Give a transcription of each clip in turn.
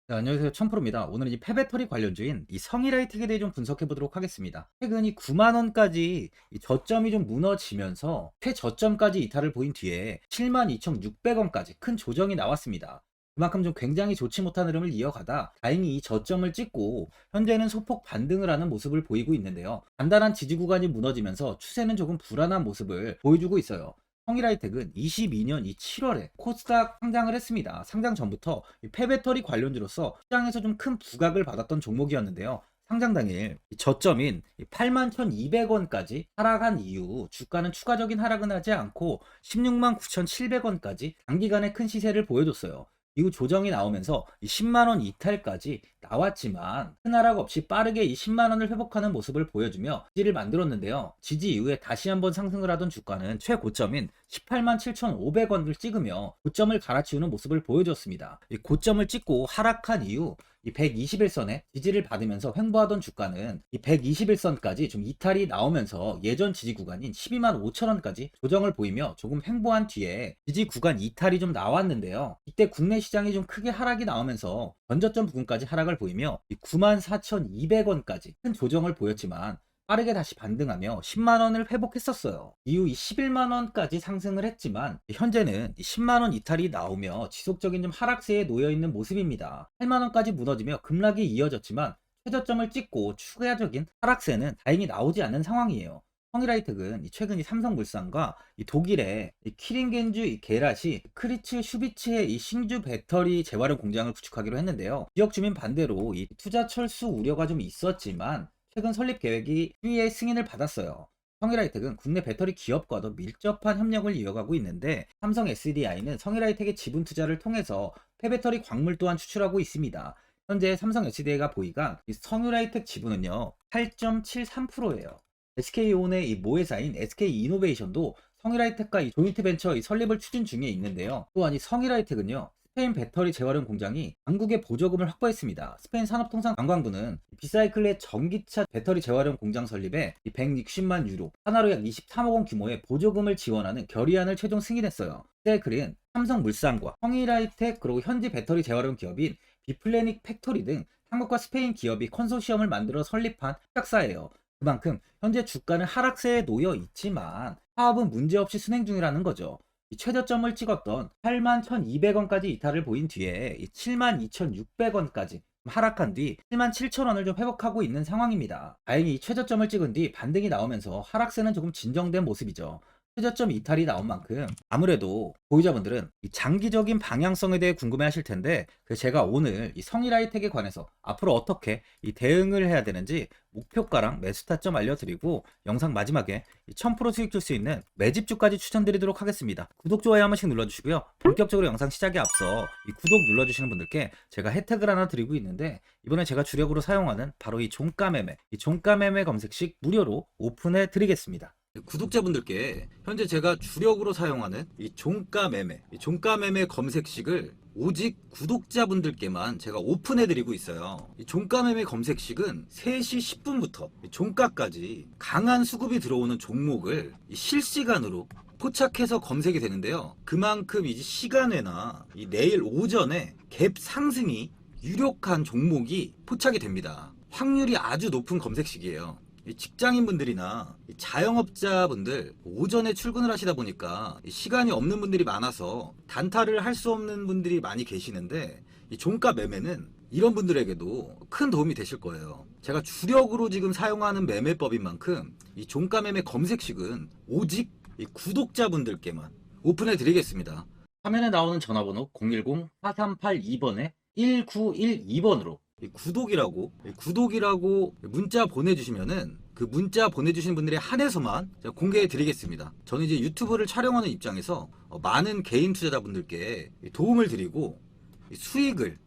네, 안녕하세요. 천프로입니다. 오늘은 이 폐배터리 관련주인 이 성일하이텍에 대해 좀 분석해 보도록 하겠습니다. 최근 이 9만 원까지 이 저점이 좀 무너지면서 최저점까지 이탈을 보인 뒤에 72,600원까지 큰 조정이 나왔습니다. 그만큼 좀 굉장히 좋지 못한 흐름을 이어가다 다행히 이 저점을 찍고 현재는 소폭 반등을 하는 모습을 보이고 있는데요. 단단한 지지 구간이 무너지면서 추세는 조금 불안한 모습을 보여주고 있어요. 성일하이텍은 22년 이 7월에 코스닥 상장을 했습니다. 상장 전부터 이 폐배터리 관련주로서 시장에서 좀 큰 부각을 받았던 종목이었는데요. 상장 당일 이 저점인 81,200원까지 하락한 이후 주가는 추가적인 하락은 하지 않고 169,700원까지 단기간에 큰 시세를 보여줬어요. 이후 조정이 나오면서 이 10만 원 이탈까지 나왔지만 큰 하락 없이 빠르게 이 10만 원을 회복하는 모습을 보여주며 지지를 만들었는데요. 지지 이후에 다시 한번 상승을 하던 주가는 최고점인 18만 7,500원을 찍으며 고점을 갈아치우는 모습을 보여줬습니다. 이 고점을 찍고 하락한 이후 이 121선에 지지를 받으면서 횡보하던 주가는 이 121선까지 좀 이탈이 나오면서 예전 지지 구간인 12만 5천원까지 조정을 보이며 조금 횡보한 뒤에 지지 구간 이탈이 좀 나왔는데요. 이때 국내 시장이 좀 크게 하락이 나오면서 전저점 부근까지 하락을 보이며 94,200원까지 큰 조정을 보였지만 빠르게 다시 반등하며 10만원을 회복했었어요. 이후 이 11만원까지 상승을 했지만 현재는 10만원 이탈이 나오며 지속적인 좀 하락세에 놓여있는 모습입니다. 8만원까지 무너지며 급락이 이어졌지만 최저점을 찍고 추가적인 하락세는 다행히 나오지 않는 상황이에요. 성일하이텍은 최근 이 삼성물산과 이 독일의 이 키링겐주 이 게라시 크리츠 슈비츠의 이 신주 배터리 재활용 공장을 구축하기로 했는데요. 지역 주민 반대로 이 투자 철수 우려가 좀 있었지만 최근 설립 계획이 추이의 승인을 받았어요. 성일하이텍은 국내 배터리 기업과도 밀접한 협력을 이어가고 있는데 삼성 SDI는 성일하이텍의 지분 투자를 통해서 폐배터리 광물 또한 추출하고 있습니다. 현재 삼성 SDI가 보유한 이 성일하이텍 지분은요 8.73%예요. SK온의 이 모회사인 SK이노베이션도 성일하이텍과 이 조인트 벤처 이 설립을 추진 중에 있는데요. 또한 이 성일하이텍은요 스페인 배터리 재활용 공장이 당국의 보조금을 확보했습니다. 스페인 산업통상관광부는 비사이클의 전기차 배터리 재활용 공장 설립에 160만 유로, 하나로 약 23억 원 규모의 보조금을 지원하는 결의안을 최종 승인했어요. 비사이클은 삼성물산과 성일하이텍 그리고 현지 배터리 재활용 기업인 비플래닉 팩토리 등 한국과 스페인 기업이 컨소시엄을 만들어 설립한 협약사예요. 그만큼 현재 주가는 하락세에 놓여 있지만 사업은 문제없이 순행 중이라는 거죠. 이 최저점을 찍었던 8만 1,200원까지 이탈을 보인 뒤에 7만 2,600원까지 하락한 뒤 7만 7천원을 좀 회복하고 있는 상황입니다. 다행히 최저점을 찍은 뒤 반등이 나오면서 하락세는 조금 진정된 모습이죠. 최저점 이탈이 나온 만큼 아무래도 보유자분들은 이 장기적인 방향성에 대해 궁금해 하실 텐데 그래서 제가 오늘 이 성일하이텍에 관해서 앞으로 어떻게 이 대응을 해야 되는지 목표가랑 매수 타점 알려드리고 영상 마지막에 1000% 수익 줄 수 있는 매집주까지 추천드리도록 하겠습니다. 구독, 좋아요 한 번씩 눌러주시고요. 본격적으로 영상 시작에 앞서 이 구독 눌러주시는 분들께 제가 혜택을 하나 드리고 있는데 이번에 제가 주력으로 사용하는 바로 이 종가매매, 이 종가매매 검색식 무료로 오픈해 드리겠습니다. 구독자분들께 현재 제가 주력으로 사용하는 이 종가 매매 검색식을 오직 구독자분들께만 제가 오픈해드리고 있어요. 이 종가 매매 검색식은 3시 10분부터 종가까지 강한 수급이 들어오는 종목을 실시간으로 포착해서 검색이 되는데요. 그만큼 이제 시간외나 이 내일 오전에 갭 상승이 유력한 종목이 포착이 됩니다. 확률이 아주 높은 검색식이에요. 직장인분들이나 자영업자분들 오전에 출근을 하시다 보니까 시간이 없는 분들이 많아서 단타를 할 수 없는 분들이 많이 계시는데 이 종가 매매는 이런 분들에게도 큰 도움이 되실 거예요. 제가 주력으로 지금 사용하는 매매법인 만큼 이 종가 매매 검색식은 오직 이 구독자분들께만 오픈해 드리겠습니다. 화면에 나오는 전화번호 010-4382번에 1912번으로 구독이라고 문자 보내주시면은 그 문자 보내주신 분들에 한해서만 제가 공개해 드리겠습니다. 저는 이제 유튜브를 촬영하는 입장에서 많은 개인 투자자분들께 도움을 드리고 수익을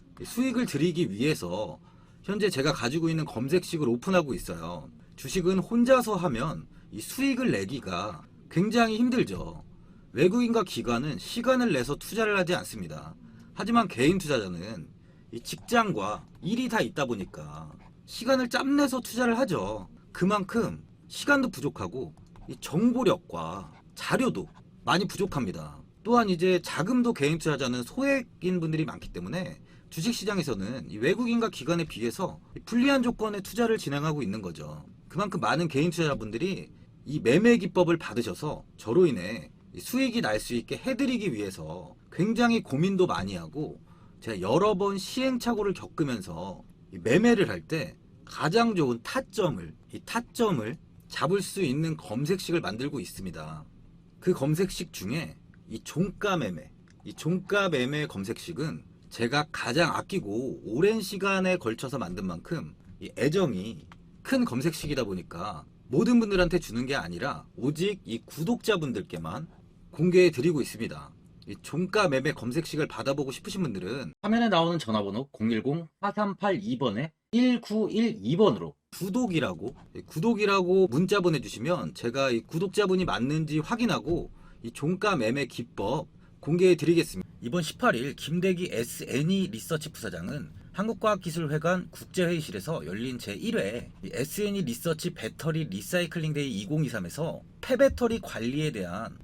드리기 위해서 현재 제가 가지고 있는 검색식을 오픈하고 있어요. 주식은 혼자서 하면 이 수익을 내기가 굉장히 힘들죠. 외국인과 기관은 시간을 내서 투자를 하지 않습니다. 하지만 개인 투자자는 이 직장과 일이 다 있다 보니까 시간을 짬내서 투자를 하죠. 그만큼 시간도 부족하고 이 정보력과 자료도 많이 부족합니다. 또한 이제 자금도 개인 투자자는 소액인 분들이 많기 때문에 주식시장에서는 이 외국인과 기관에 비해서 이 불리한 조건의 투자를 진행하고 있는 거죠. 그만큼 많은 개인 투자자분들이 이 매매 기법을 받으셔서 저로 인해 이 수익이 날 수 있게 해드리기 위해서 굉장히 고민도 많이 하고, 제가 여러 번 시행착오를 겪으면서 이 매매를 할 때 가장 좋은 타점을 잡을 수 있는 검색식을 만들고 있습니다. 그 검색식 중에 이 종가 매매 검색식은 제가 가장 아끼고 오랜 시간에 걸쳐서 만든 만큼 이 애정이 큰 검색식이다 보니까 모든 분들한테 주는 게 아니라 오직 이 구독자분들께만 공개해 드리고 있습니다. 이 종가 매매 검색식을 받아보고 싶으신 분들은 화면에 나오는 전화번호 010-4382번에 1912번으로 구독이라고 문자 보내주시면 제가 이 구독자분이 맞는지 확인하고 이 종가 매매 기법 공개해 드리겠습니다. 이번 18일 김대기 SNE 리서치 부사장은 한국과학기술회관 국제회의실에서 열린 제1회 SNE 리서치 배터리 리사이클링 데이 2023에서 폐배터리 관리에 대한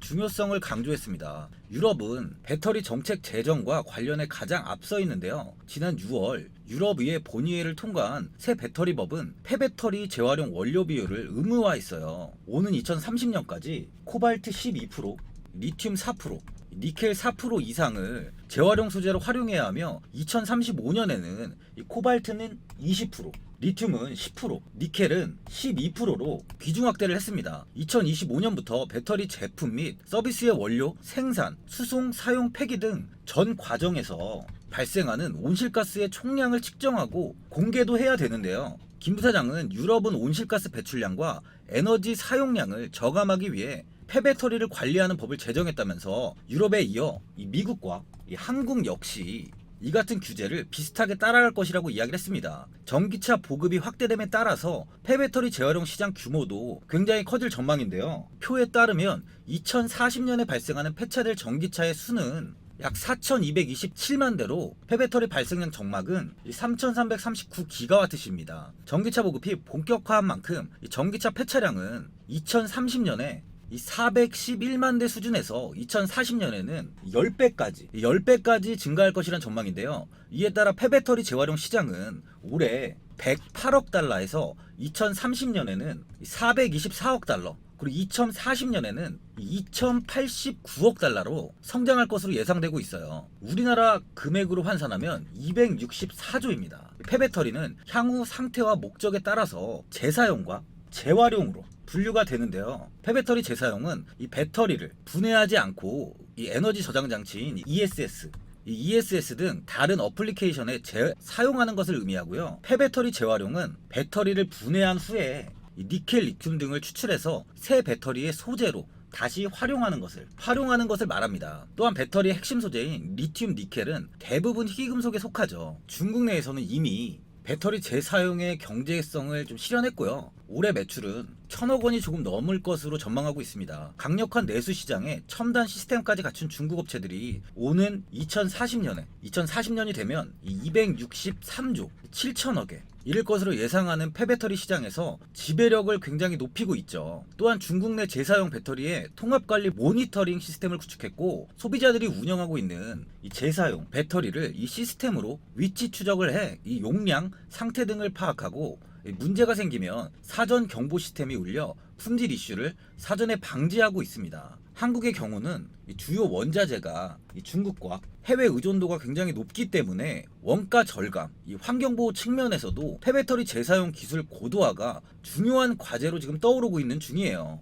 중요성을 강조했습니다. 유럽은 배터리 정책 제정과 관련해 가장 앞서 있는데요. 지난 6월 유럽의회 본의회를 통과한 새 배터리법은 폐배터리 재활용 원료 비율을 의무화했어요. 오는 2030년까지 코발트 12%, 리튬 4%, 니켈 4% 이상을 재활용 소재로 활용해야 하며 2035년에는 코발트는 20%, 리튬은 10%, 니켈은 12%로 비중 확대를 했습니다. 2025년부터 배터리 제품 및 서비스의 원료, 생산, 수송, 사용, 폐기 등 전 과정에서 발생하는 온실가스의 총량을 측정하고 공개도 해야 되는데요. 김 부사장은 유럽은 온실가스 배출량과 에너지 사용량을 저감하기 위해 폐배터리를 관리하는 법을 제정했다면서 유럽에 이어 이 미국과 이 한국 역시 이 같은 규제를 비슷하게 따라갈 것이라고 이야기를 했습니다. 전기차 보급이 확대됨에 따라서 폐배터리 재활용 시장 규모도 굉장히 커질 전망인데요. 표에 따르면 2040년에 발생하는 폐차될 전기차의 수는 약 4,227만 대로 폐배터리 발생량 정막은 3,339기가와트시입니다. 전기차 보급이 본격화한 만큼 전기차 폐차량은 2030년에 411만 대 수준에서 2040년에는 10배까지 증가할 것이란 전망인데요. 이에 따라 폐배터리 재활용 시장은 올해 108억 달러에서 2030년에는 424억 달러, 그리고 2040년에는 2089억 달러로 성장할 것으로 예상되고 있어요. 우리나라 금액으로 환산하면 264조입니다. 폐배터리는 향후 상태와 목적에 따라서 재사용과 재활용으로 분류가 되는데요. 폐배터리 재사용은 이 배터리를 분해하지 않고 이 에너지 저장 장치인 ESS 등 다른 어플리케이션에 사용하는 것을 의미하고요. 폐배터리 재활용은 배터리를 분해한 후에 이 니켈, 리튬 등을 추출해서 새 배터리의 소재로 다시 활용하는 것을 말합니다. 또한 배터리의 핵심 소재인 리튬, 니켈은 대부분 희귀금속에 속하죠. 중국 내에서는 이미 배터리 재사용의 경제성을 좀 실현했고요. 올해 매출은 1,000억 원이 조금 넘을 것으로 전망하고 있습니다. 강력한 내수 시장에 첨단 시스템까지 갖춘 중국 업체들이 오는 2040년이 되면 263조 7천억에 이를 것으로 예상하는 폐배터리 시장에서 지배력을 굉장히 높이고 있죠. 또한 중국 내 재사용 배터리의 통합관리 모니터링 시스템을 구축했고, 소비자들이 운영하고 있는 이 재사용 배터리를 이 시스템으로 위치 추적을 해 이 용량, 상태 등을 파악하고 문제가 생기면 사전 경보 시스템이 울려 품질 이슈를 사전에 방지하고 있습니다. 한국의 경우는 주요 원자재가 중국과 해외 의존도가 굉장히 높기 때문에 원가 절감, 환경보호 측면에서도 폐배터리 재사용 기술 고도화가 중요한 과제로 지금 떠오르고 있는 중이에요.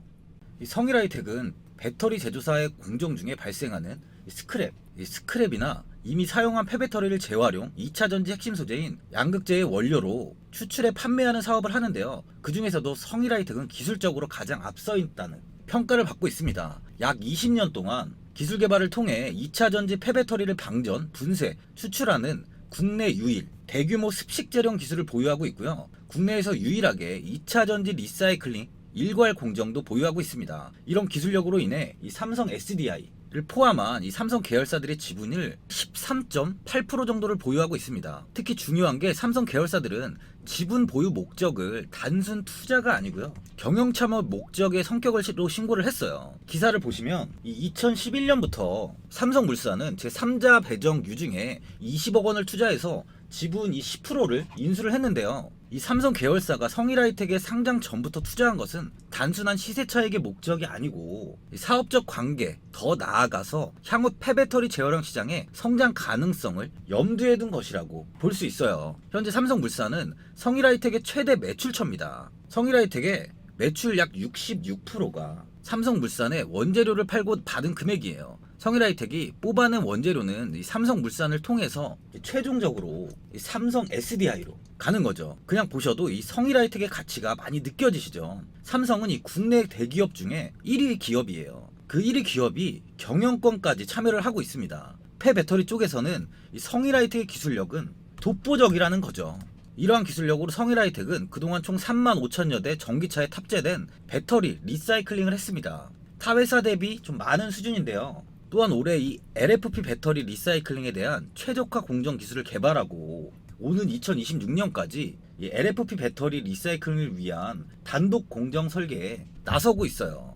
성일하이텍은 배터리 제조사의 공정 중에 발생하는 스크랩이나 이미 사용한 폐배터리를 재활용, 2차전지 핵심 소재인 양극재의 원료로 추출해 판매하는 사업을 하는데요. 그 중에서도 성일하이텍은 기술적으로 가장 앞서 있다는 평가를 받고 있습니다. 약 20년 동안 기술 개발을 통해 2차전지 폐배터리를 방전, 분쇄, 추출하는 국내 유일 대규모 습식재련 기술을 보유하고 있고요. 국내에서 유일하게 2차전지 리사이클링 일괄 공정도 보유하고 있습니다. 이런 기술력으로 인해 이 삼성 SDI, 포함한 이 삼성 계열사들의 지분을 13.8% 정도를 보유하고 있습니다. 특히 중요한 게 삼성 계열사들은 지분 보유 목적을 단순 투자가 아니고요, 경영 참여 목적의 성격으로 신고를 했어요. 기사를 보시면 이 2011년부터 삼성물산은 제3자 배정 유증에 20억 원을 투자해서 지분 이 10%를 인수를 했는데요. 이 삼성 계열사가 성일하이텍에 상장 전부터 투자한 것은 단순한 시세 차익의 목적이 아니고 사업적 관계, 더 나아가서 향후 폐배터리 재활용 시장의 성장 가능성을 염두에 둔 것이라고 볼 수 있어요. 현재 삼성물산은 성일하이텍의 최대 매출처입니다. 성일하이텍의 매출 약 66%가 삼성물산에 원재료를 팔고 받은 금액이에요. 성일하이텍이 뽑아낸 원재료는 이 삼성물산을 통해서 최종적으로 이 삼성 SDI로 가는 거죠. 그냥 보셔도 이 성일하이텍의 가치가 많이 느껴지시죠. 삼성은 이 국내 대기업 중에 1위 기업이에요. 그 1위 기업이 경영권까지 참여를 하고 있습니다. 폐배터리 쪽에서는 이 성일하이텍의 기술력은 독보적이라는 거죠. 이러한 기술력으로 성일하이텍은 그동안 총 35,000여 대 전기차에 탑재된 배터리 리사이클링을 했습니다. 타 회사 대비 좀 많은 수준인데요. 또한 올해 이 LFP 배터리 리사이클링에 대한 최적화 공정 기술을 개발하고 오는 2026년까지 이 LFP 배터리 리사이클링을 위한 단독 공정 설계에 나서고 있어요.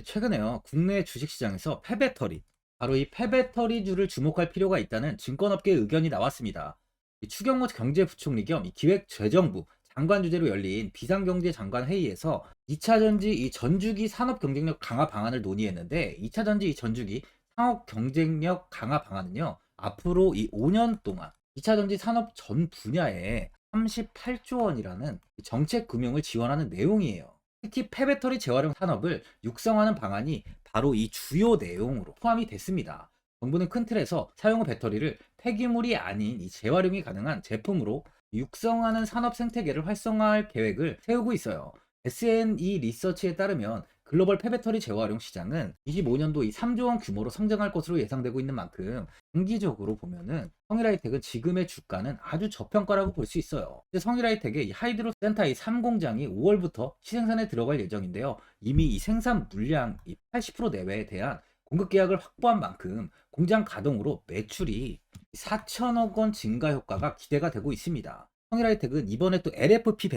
최근에요, 국내 주식시장에서 폐배터리, 바로 이 폐배터리주를 주목할 필요가 있다는 증권업계의 의견이 나왔습니다. 이 추경호 경제부총리 겸 이 기획재정부 장관 주재로 열린 비상경제장관 회의에서 2차 전지 이 전주기 산업 경쟁력 강화 방안을 논의했는데, 2차 전지 이 전주기 산업 경쟁력 강화 방안은요, 앞으로 이 5년 동안 2차 전지 산업 전 분야에 38조 원이라는 정책 금융을 지원하는 내용이에요. 특히 폐배터리 재활용 산업을 육성하는 방안이 바로 이 주요 내용으로 포함이 됐습니다. 정부는 큰 틀에서 사용후 배터리를 폐기물이 아닌 이 재활용이 가능한 제품으로 육성하는 산업 생태계를 활성화할 계획을 세우고 있어요. SNE 리서치에 따르면 글로벌 폐배터리 재활용 시장은 25년도 이 3조 원 규모로 성장할 것으로 예상되고 있는 만큼 장기적으로 보면은 성일하이텍은 지금의 주가는 아주 저평가라고 볼 수 있어요. 성일하이텍의 이 하이드로 센터 이 3공장이 5월부터 시생산에 들어갈 예정인데요. 이미 이 생산 물량 이 80% 내외에 대한 공급 계약을 확보한 만큼 공장 가동으로 매출이 4천억 원 증가 효과가 기대가 되고 있습니다. 성일하이텍은 이번에 또 LFP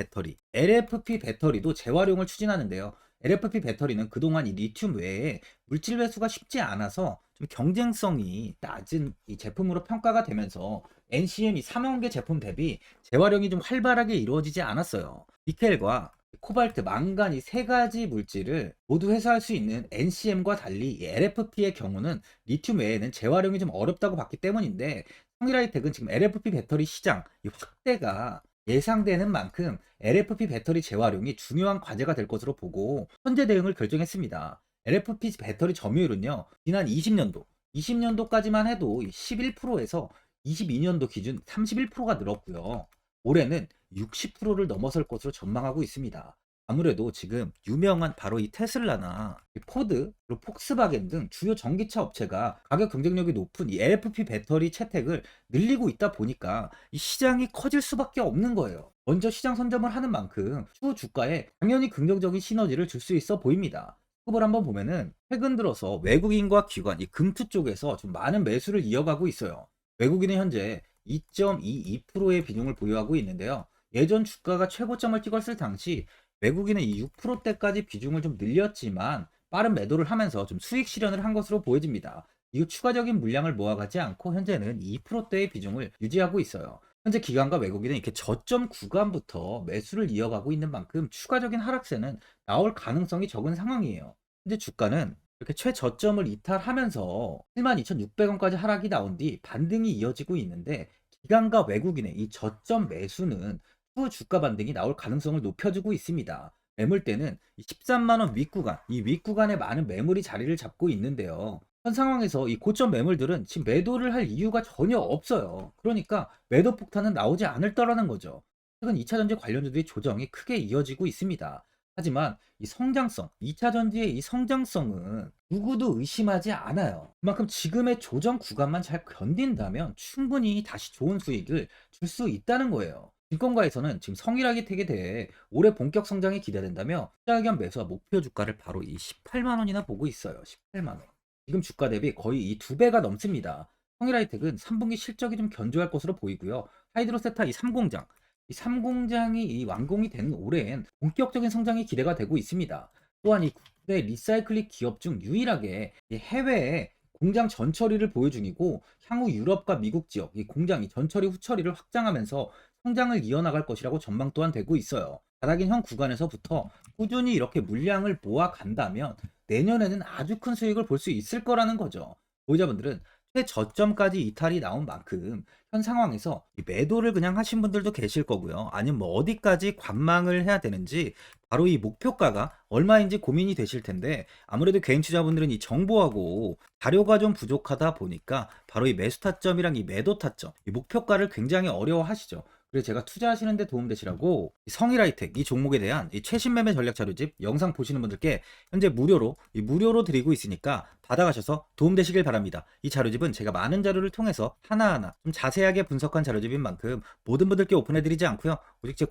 배터리도 재활용을 추진하는데요. LFP 배터리는 그동안 이 리튬 외에 물질 회수가 쉽지 않아서 좀 경쟁성이 낮은 이 제품으로 평가가 되면서 NCM 이 3원계 제품 대비 재활용이 좀 활발하게 이루어지지 않았어요. 니켈과 코발트, 망간 이 세 가지 물질을 모두 회수할 수 있는 NCM과 달리 LFP의 경우는 리튬 외에는 재활용이 좀 어렵다고 봤기 때문인데, 성일하이텍은 지금 LFP 배터리 시장 확대가 예상되는 만큼 LFP 배터리 재활용이 중요한 과제가 될 것으로 보고 현재 대응을 결정했습니다. LFP 배터리 점유율은요, 지난 20년도까지만 해도 11%에서 22년도 기준 31%가 늘었고요. 올해는 60%를 넘어설 것으로 전망하고 있습니다. 아무래도 지금 유명한 바로 이 테슬라나 포드, 그리고 폭스바겐 등 주요 전기차 업체가 가격 경쟁력이 높은 이 LFP 배터리 채택을 늘리고 있다 보니까 이 시장이 커질 수밖에 없는 거예요. 먼저 시장 선점을 하는 만큼 추후 주가에 당연히 긍정적인 시너지를 줄 수 있어 보입니다. 수급을 한번 보면은 최근 들어서 외국인과 기관, 이 금투 쪽에서 좀 많은 매수를 이어가고 있어요. 외국인은 현재 2.22%의 비중을 보유하고 있는데요. 예전 주가가 최고점을 찍었을 당시 외국인은 이 6%대까지 비중을 좀 늘렸지만 빠른 매도를 하면서 좀 수익 실현을 한 것으로 보여집니다. 이후 추가적인 물량을 모아가지 않고 현재는 2%대의 비중을 유지하고 있어요. 현재 기관과 외국인은 이렇게 저점 구간부터 매수를 이어가고 있는 만큼 추가적인 하락세는 나올 가능성이 적은 상황이에요. 현재 주가는 이렇게 최저점을 이탈하면서 72,600원까지 하락이 나온 뒤 반등이 이어지고 있는데, 기관과 외국인의 이 저점 매수는 후 주가 반등이 나올 가능성을 높여주고 있습니다. 매물대는 13만원 윗구간, 이 윗구간에 많은 매물이 자리를 잡고 있는데요. 현 상황에서 이 고점 매물들은 지금 매도를 할 이유가 전혀 없어요. 그러니까 매도 폭탄은 나오지 않을 거라는 거죠. 최근 2차 전지 관련주들이 조정이 크게 이어지고 있습니다. 하지만 이 성장성, 2차 전지의 이 성장성은 누구도 의심하지 않아요. 그만큼 지금의 조정 구간만 잘 견딘다면 충분히 다시 좋은 수익을 줄 수 있다는 거예요. 증권가에서는 지금 성일하이텍에 대해 올해 본격 성장이 기대된다며 투자 의견 매수와 목표 주가를 바로 이 18만 원이나 보고 있어요. 18만 원. 지금 주가 대비 거의 이 2배가 넘습니다. 성일하이텍은 3분기 실적이 좀 견조할 것으로 보이고요. 하이드로세타 이 3공장, 이 3공장이 이 완공이 되는 올해엔 본격적인 성장이 기대가 되고 있습니다. 또한 이 국내 리사이클링 기업 중 유일하게 이 해외에 공장 전처리를 보유 중이고 향후 유럽과 미국 지역 이 공장 이 전처리 후처리를 확장하면서 성장을 이어나갈 것이라고 전망 또한 되고 있어요. 바닥인 현 구간에서부터 꾸준히 이렇게 물량을 모아 간다면 내년에는 아주 큰 수익을 볼 수 있을 거라는 거죠. 보유자분들은 최저점까지 이탈이 나온 만큼 현 상황에서 이 매도를 그냥 하신 분들도 계실 거고요. 아니면 뭐 어디까지 관망을 해야 되는지 바로 이 목표가가 얼마인지 고민이 되실 텐데 아무래도 개인 투자분들은 이 정보하고 자료가 좀 부족하다 보니까 바로 이 매수 타점이랑 이 매도 타점, 이 목표가를 굉장히 어려워하시죠. 그래서 제가 투자하시는 데 도움되시라고 이 성일하이텍 이 종목에 대한 이 최신 매매 전략 자료집 영상 보시는 분들께 현재 무료로 드리고 있으니까 받아가셔서 도움되시길 바랍니다. 이 자료집은 제가 많은 자료를 통해서 하나하나 좀 자세하게 분석한 자료집인 만큼 모든 분들께 오픈해드리지 않고요. 오직 제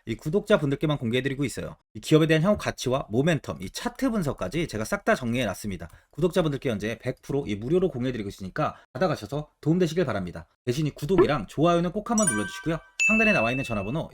이 구독자분들께만 공개해드리고 있어요. 이 기업에 대한 향후 가치와 모멘텀, 이 차트 분석까지 제가 싹 다 정리해놨습니다. 구독자분들께 현재 100%이 무료로 공유해드리고 있으니까 받아가셔서 도움되시길 바랍니다. 대신 이 구독이랑 좋아요는 꼭 한번 눌러주시고요. 상단에 나와 있는 전화번호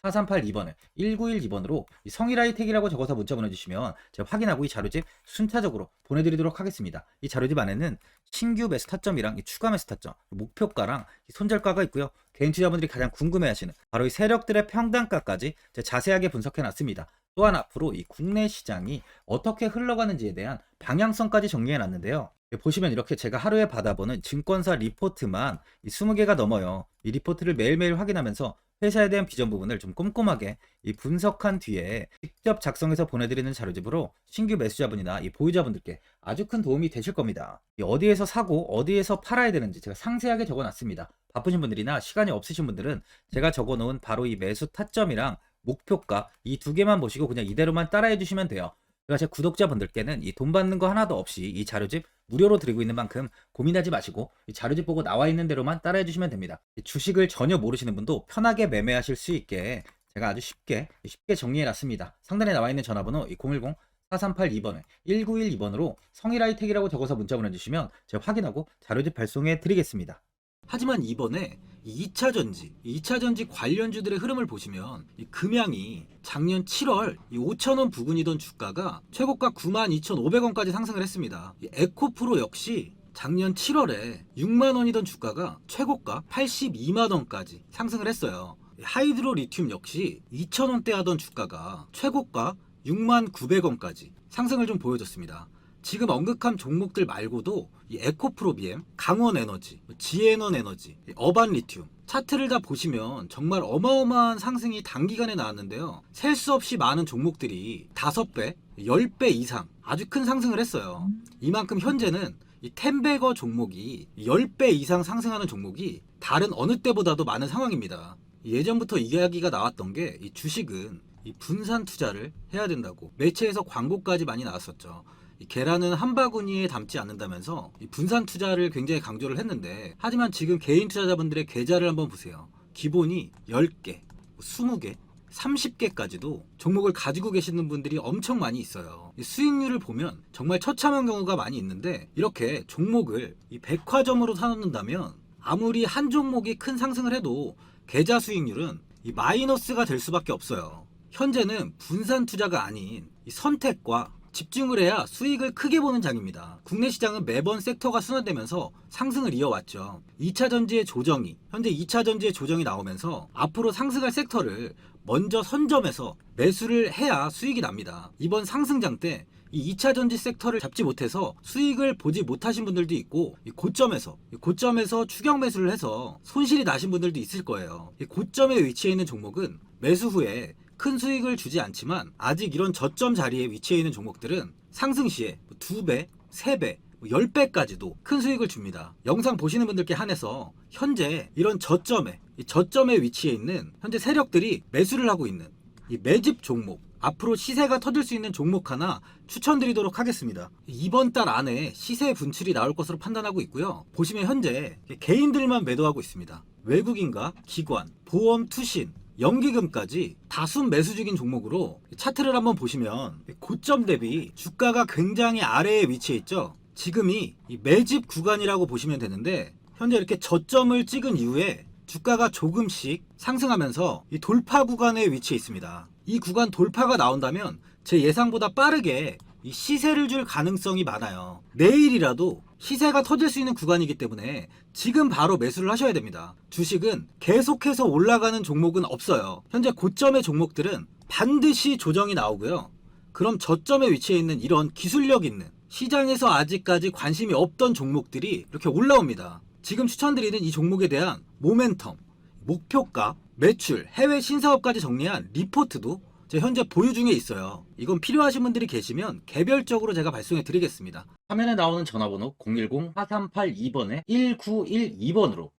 010-4382번을 1912번으로 성일하이텍이라고 적어서 문자 보내주시면 제가 확인하고 이 자료집 순차적으로 보내드리도록 하겠습니다. 이 자료집 안에는 신규 매수 타점이랑 이 추가 매수 타점, 손절가랑 이 손절가가 있고요. 개인 투자분들이 가장 궁금해하시는 바로 이 세력들의 평단가까지 제가 자세하게 분석해놨습니다. 또한 앞으로 이 국내 시장이 어떻게 흘러가는지에 대한 방향성까지 정리해놨는데요. 보시면 이렇게 제가 하루에 받아보는 증권사 리포트만 이 20개가 넘어요. 이 리포트를 매일매일 확인하면서 회사에 대한 비전 부분을 좀 꼼꼼하게 이 분석한 뒤에 직접 작성해서 보내드리는 자료집으로 신규 매수자분이나 이 보유자분들께 아주 큰 도움이 되실 겁니다. 이 어디에서 사고 어디에서 팔아야 되는지 제가 상세하게 적어놨습니다. 바쁘신 분들이나 시간이 없으신 분들은 제가 적어놓은 바로 이 매수 타점이랑 목표가 이 두 개만 보시고 그냥 이대로만 따라해 주시면 돼요. 제가 제 구독자분들께는 이 돈 받는 거 하나도 없이 이 자료집 무료로 드리고 있는 만큼 고민하지 마시고 이 자료집 보고 나와 있는 대로만 따라해 주시면 됩니다. 주식을 전혀 모르시는 분도 편하게 매매하실 수 있게 제가 아주 쉽게 정리해 놨습니다. 상단에 나와 있는 전화번호 010-4382번에 1912번으로 성일하이텍이라고 적어서 문자 보내주시면 제가 확인하고 자료집 발송해 드리겠습니다. 하지만 이번에 2차전지, 2차전지 관련주들의 흐름을 보시면 이 금양이 작년 7월 5,000원 부근이던 주가가 최고가 92,500원까지 상승을 했습니다. 이 에코프로 역시 작년 7월에 6만원이던 주가가 최고가 82만원까지 상승을 했어요. 하이드로 리튬 역시 2,000원대 하던 주가가 최고가 69,900원까지 상승을 좀 보여줬습니다. 지금 언급한 종목들 말고도 이 에코프로비엠, 강원에너지, 지에넌 에너지, 어반 리튬 차트를 다 보시면 정말 어마어마한 상승이 단기간에 나왔는데요. 셀 수 없이 많은 종목들이 5배, 10배 이상 아주 큰 상승을 했어요. 이만큼 현재는 이 텐베거 종목이 10배 이상 상승하는 종목이 다른 어느 때보다도 많은 상황입니다. 예전부터 이야기가 나왔던 게 이 주식은 이 분산 투자를 해야 된다고 매체에서 광고까지 많이 나왔었죠. 이 계란은 한 바구니에 담지 않는다면서 이 분산 투자를 굉장히 강조를 했는데 하지만 지금 개인 투자자분들의 계좌를 한번 보세요. 기본이 10개, 20개, 30개까지도 종목을 가지고 계시는 분들이 엄청 많이 있어요. 이 수익률을 보면 정말 처참한 경우가 많이 있는데 이렇게 종목을 이 백화점으로 사놓는다면 아무리 한 종목이 큰 상승을 해도 계좌 수익률은 이 마이너스가 될 수밖에 없어요. 현재는 분산 투자가 아닌 이 선택과 집중을 해야 수익을 크게 보는 장입니다. 국내 시장은 매번 섹터가 순환되면서 상승을 이어왔죠. 2차 전지의 조정이 현재 2차 전지의 조정이 나오면서 앞으로 상승할 섹터를 먼저 선점해서 매수를 해야 수익이 납니다. 이번 상승장 때 이 2차 전지 섹터를 잡지 못해서 수익을 보지 못하신 분들도 있고 이 고점에서 추격 매수를 해서 손실이 나신 분들도 있을 거예요. 이 고점에 위치해 있는 종목은 매수 후에 큰 수익을 주지 않지만 아직 이런 저점 자리에 위치해 있는 종목들은 상승 시에 2배, 3배, 10배까지도 큰 수익을 줍니다. 영상 보시는 분들께 한해서 현재 이런 저점에 위치해 있는 현재 세력들이 매수를 하고 있는 이 매집 종목, 앞으로 시세가 터질 수 있는 종목 하나 추천드리도록 하겠습니다. 이번 달 안에 시세 분출이 나올 것으로 판단하고 있고요. 보시면 현재 개인들만 매도하고 있습니다. 외국인과 기관, 보험, 투신, 연기금까지 다수 매수 중인 종목으로 차트를 한번 보시면 고점 대비 주가가 굉장히 아래에 위치해 있죠. 지금이 이 매집 구간이라고 보시면 되는데, 현재 이렇게 저점을 찍은 이후에 주가가 조금씩 상승하면서 이 돌파 구간에 위치해 있습니다. 이 구간 돌파가 나온다면 제 예상보다 빠르게 이 시세를 줄 가능성이 많아요. 내일이라도 시세가 터질 수 있는 구간이기 때문에 지금 바로 매수를 하셔야 됩니다. 주식은 계속해서 올라가는 종목은 없어요. 현재 고점의 종목들은 반드시 조정이 나오고요. 그럼 저점에 위치해 있는 이런 기술력 있는, 시장에서 아직까지 관심이 없던 종목들이 이렇게 올라옵니다. 지금 추천드리는 이 종목에 대한 모멘텀, 목표가, 매출, 해외 신사업까지 정리한 리포트도 제 현재 보유 중에 있어요. 이건 필요하신 분들이 계시면 개별적으로 제가 발송해 드리겠습니다. 화면에 나오는 전화번호 010-4382번에 1912번으로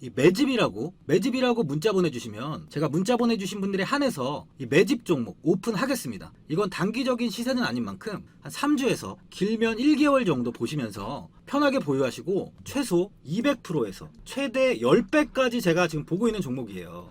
이 매집이라고 문자 보내주시면 제가 문자 보내주신 분들에 한해서 이 매집 종목 오픈하겠습니다. 이건 단기적인 시세는 아닌 만큼 한 3주에서 길면 1개월 정도 보시면서 편하게 보유하시고 최소 200%에서 최대 10배까지 제가 지금 보고 있는 종목이에요.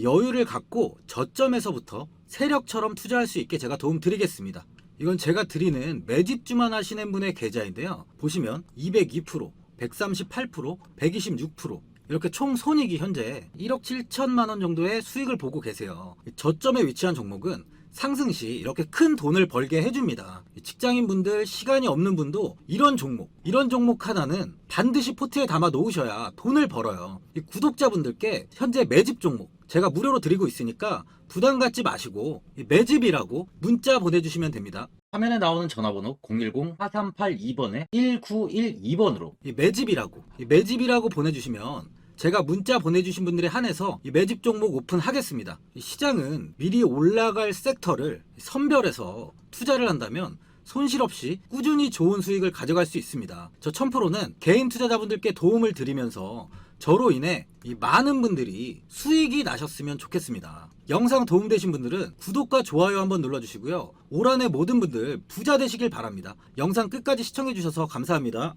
여유를 갖고 저점에서부터 세력처럼 투자할 수 있게 제가 도움 드리겠습니다. 이건 제가 드리는 매집주만 하시는 분의 계좌인데요. 보시면 202%, 138%, 126%, 이렇게 총 손익이 현재 1억 7천만 원 정도의 수익을 보고 계세요. 저점에 위치한 종목은 상승 시 이렇게 큰 돈을 벌게 해줍니다. 직장인 분들, 시간이 없는 분도 이런 종목 하나는 반드시 포트에 담아 놓으셔야 돈을 벌어요. 구독자분들께 현재 매집 종목 제가 무료로 드리고 있으니까 부담 갖지 마시고 매집이라고 문자 보내주시면 됩니다. 화면에 나오는 전화번호 010-4382번에 1912번으로 매집이라고 보내주시면 제가 문자 보내주신 분들에 한해서 이 매집 종목 오픈하겠습니다. 시장은 미리 올라갈 섹터를 선별해서 투자를 한다면 손실 없이 꾸준히 좋은 수익을 가져갈 수 있습니다. 저 1000%는 개인 투자자분들께 도움을 드리면서 저로 인해 이 많은 분들이 수익이 나셨으면 좋겠습니다. 영상 도움되신 분들은 구독과 좋아요 한번 눌러주시고요. 올 한해 모든 분들 부자 되시길 바랍니다. 영상 끝까지 시청해주셔서 감사합니다.